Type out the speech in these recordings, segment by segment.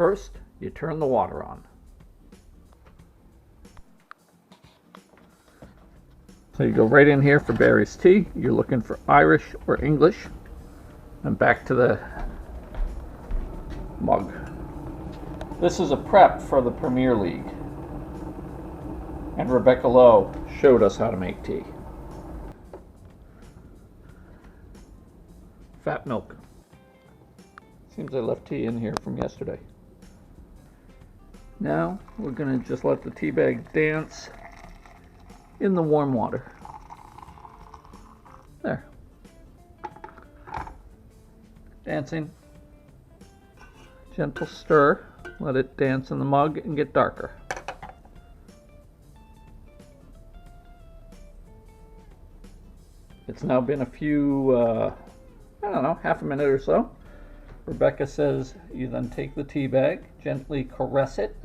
First, you turn the water on. So you go right in here for Barry's tea. You're looking for Irish or English. And back to the mug. This is a prep for the Premier League. And Rebecca Lowe showed us how to make tea. Fat milk. Seems I left tea in here from yesterday. Now we're going to just let the tea bag dance in the warm water. There. Dancing. Gentle stir. Let it dance in the mug and get darker. It's now been a few, I don't know, half a minute or so. Rebecca says you then take the tea bag, gently caress it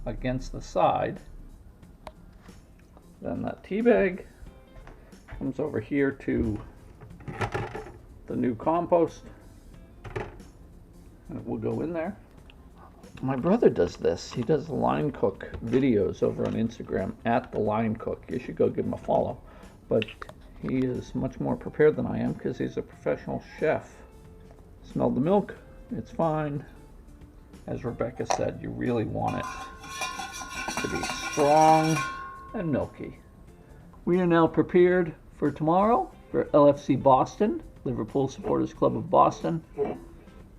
against the side. Then that tea bag comes over here to the new compost, and it will go in there. My brother does this. He does line cook videos over on Instagram at the line cook. You should go give him a follow. But he is much more prepared than I am because he's a professional chef. Smelled the milk. It's fine. As Rebecca said, you really want it to be strong and milky. We are now prepared for tomorrow for LFC Boston, Liverpool Supporters Club of Boston.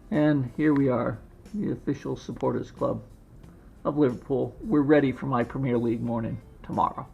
And here we are, the official supporters club of Liverpool. We're ready for my Premier League morning tomorrow.